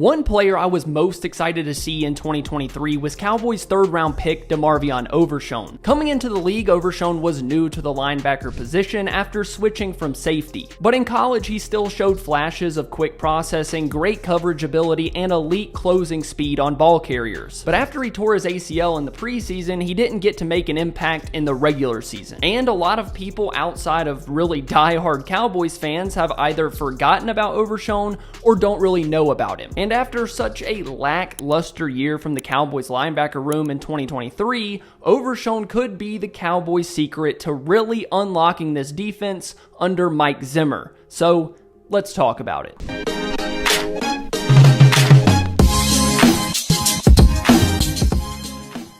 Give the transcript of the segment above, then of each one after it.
One player I was most excited to see in 2023 was Cowboys' third-round pick Overshown. Coming into the league, Overshown was new to the linebacker position after switching from safety. But in college, he still showed flashes of quick processing, great coverage ability, and elite closing speed on ball carriers. But after he tore his ACL in the preseason, he didn't get to make an impact in the regular season. And a lot of people outside of really die-hard Cowboys fans have either forgotten about Overshown or don't really know about him. And after such a lackluster year from the Cowboys linebacker room in 2023, Overshown could be the Cowboys' secret to really unlocking this defense under Mike Zimmer. So let's talk about it.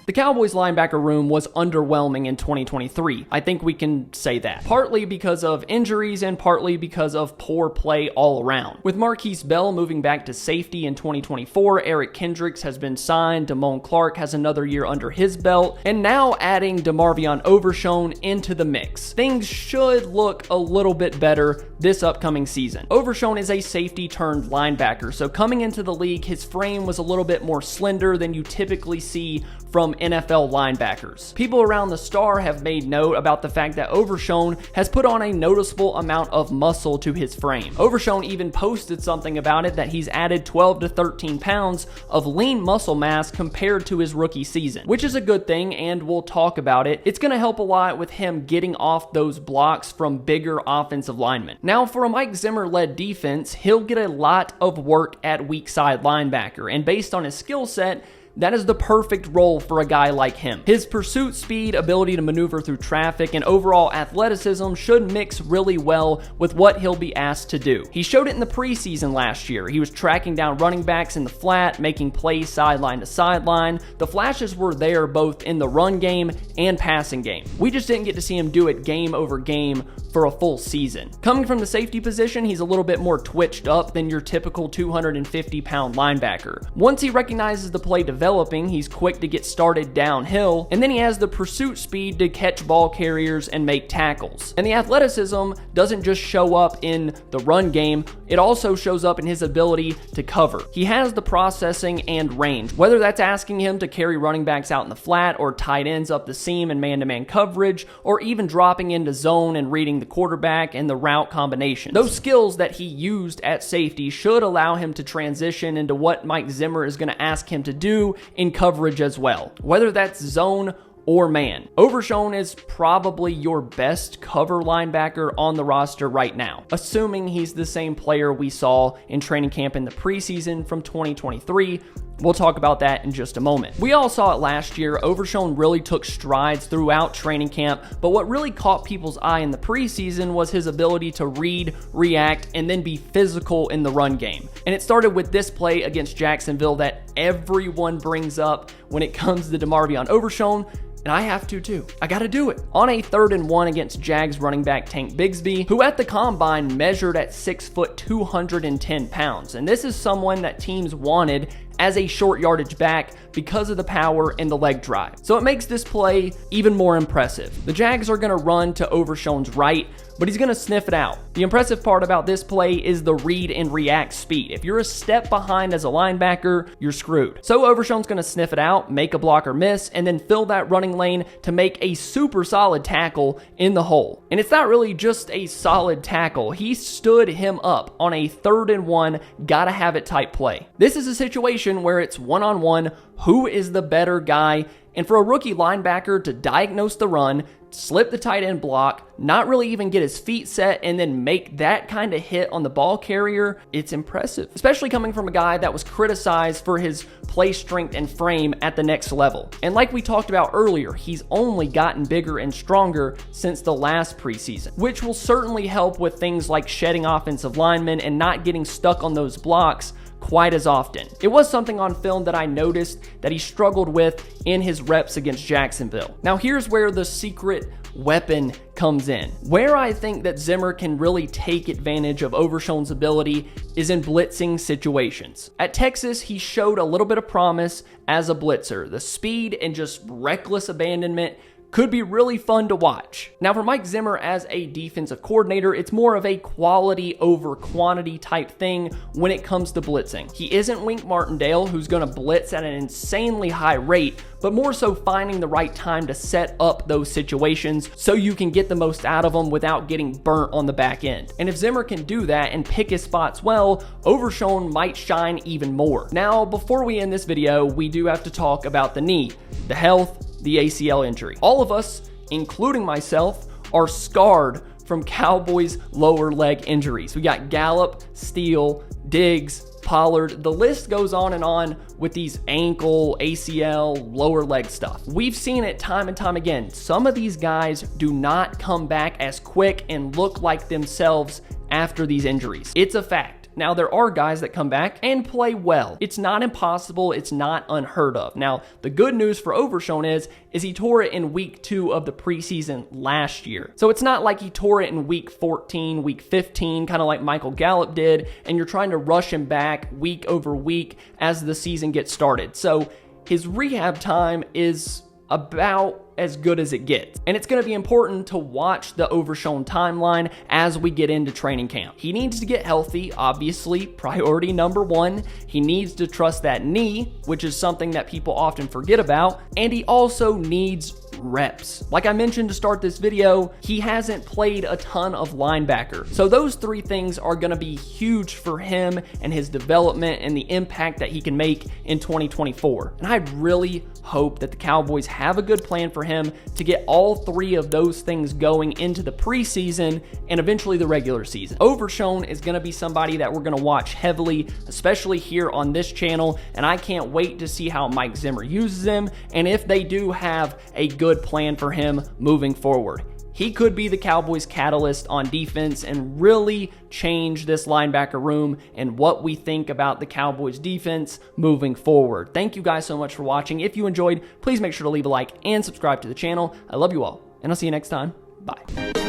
The Cowboys linebacker room was underwhelming in 2023. I think we can say that. Partly because of injuries and partly because of poor play all around. With Marquise Bell moving back to safety in 2024, Eric Kendricks has been signed, Damone Clark has another year under his belt, and now adding Overshown into the mix. Things should look a little bit better this upcoming season. Overshown is a safety turned linebacker, so coming into the league, his frame was a little bit more slender than you typically see from NFL linebackers. People around the Star have made note about the fact that Overshown has put on a noticeable amount of muscle to his frame. Overshown even posted something about it that he's added 12 to 13 pounds of lean muscle mass compared to his rookie season, which is a good thing, and we'll talk about it. It's going to help a lot with him getting off those blocks from bigger offensive linemen. Now, for a Mike Zimmer-led defense, he'll get a lot of work at weak side linebacker, and based on his skill set, that is the perfect role for a guy like him. His pursuit speed, ability to maneuver through traffic, and overall athleticism should mix really well with what he'll be asked to do. He showed it in the preseason last year. He was tracking down running backs in the flat, making plays sideline to sideline. The flashes were there both in the run game and passing game. We just didn't get to see him do it game over game for a full season. Coming from the safety position, he's a little bit more twitched up than your typical 250-pound linebacker. Once he recognizes the play developing, he's quick to get started downhill, and then he has the pursuit speed to catch ball carriers and make tackles. And the athleticism doesn't just show up in the run game, it also shows up in his ability to cover. He has the processing and range, whether that's asking him to carry running backs out in the flat or tight ends up the seam in man-to-man coverage, or even dropping into zone and reading the quarterback and the route combinations. Those skills that he used at safety should allow him to transition into what Mike Zimmer is going to ask him to do in coverage as well, whether that's zone or man. Overshown is probably your best cover linebacker on the roster right now, assuming he's the same player we saw in training camp in the preseason from 2023. We'll talk about that in just a moment. We all saw it last year. Overshown really took strides throughout training camp, but what really caught people's eye in the preseason was his ability to read, react, and then be physical in the run game. And it started with this play against Jacksonville that everyone brings up when it comes to Overshown, and I have to too. I gotta do it. On a 3rd and 1 against Jags running back Tank Bigsby, who at the combine measured at 6 foot 210 pounds. And this is someone that teams wanted as a short yardage back because of the power and the leg drive. So it makes this play even more impressive. The Jags are gonna run to Overshown's right, but he's gonna sniff it out. The impressive part about this play is the read and react speed. If you're a step behind as a linebacker, you're screwed. So Overshown's gonna sniff it out, make a blocker miss, and then fill that running lane to make a super solid tackle in the hole. And it's not really just a solid tackle. He stood him up on a 3rd and 1, gotta have it type play. This is a situation where it's one-on-one, who is the better guy, and for a rookie linebacker to diagnose the run, slip the tight end block, not really even get his feet set, and then make that kind of hit on the ball carrier, it's impressive. Especially coming from a guy that was criticized for his play strength and frame at the next level. And like we talked about earlier, he's only gotten bigger and stronger since the last preseason, which will certainly help with things like shedding offensive linemen and not getting stuck on those blocks quite as often. It was something on film that I noticed that he struggled with in his reps against Jacksonville. Now here's where the secret weapon comes in. Where I think that Zimmer can really take advantage of Overshown's ability is in blitzing situations. At Texas, he showed a little bit of promise as a blitzer. The speed and just reckless abandonment could be really fun to watch. Now for Mike Zimmer as a defensive coordinator, it's more of a quality over quantity type thing when it comes to blitzing. He isn't Wink Martindale, who's going to blitz at an insanely high rate, but more so finding the right time to set up those situations so you can get the most out of them without getting burnt on the back end. And if Zimmer can do that and pick his spots well, Overshown might shine even more. Now, before we end this video, we do have to talk about the knee, the health, the ACL injury. All of us, including myself, are scarred from Cowboys lower leg injuries. We got Gallup, Steele, Diggs, Pollard. The list goes on with these ankle, ACL, lower leg stuff. We've seen it time and time again. Some of these guys do not come back as quick and look like themselves after these injuries. It's a fact. Now, there are guys that come back and play well. It's not impossible. It's not unheard of. Now, the good news for Overshown is he tore it in week 2 of the preseason last year. So it's not like he tore it in week 14, week 15, kind of like Michael Gallup did, and you're trying to rush him back week over week as the season gets started. So his rehab time is about as good as it gets. And it's going to be important to watch the Overshown timeline as we get into training camp. He needs to get healthy, obviously, priority number 1. He needs to trust that knee, which is something that people often forget about. And he also needs reps. Like I mentioned to start this video, he hasn't played a ton of linebacker. So those 3 things are going to be huge for him and his development and the impact that he can make in 2024. And I really hope that the Cowboys have a good plan for him to get all 3 of those things going into the preseason and eventually the regular season. Overshown is going to be somebody that we're going to watch heavily, especially here on this channel, and I can't wait to see how Mike Zimmer uses him and if they do have a good plan for him moving forward. He could be the Cowboys' catalyst on defense and really change this linebacker room and what we think about the Cowboys' defense moving forward. Thank you guys so much for watching. If you enjoyed, please make sure to leave a like and subscribe to the channel. I love you all, and I'll see you next time. Bye.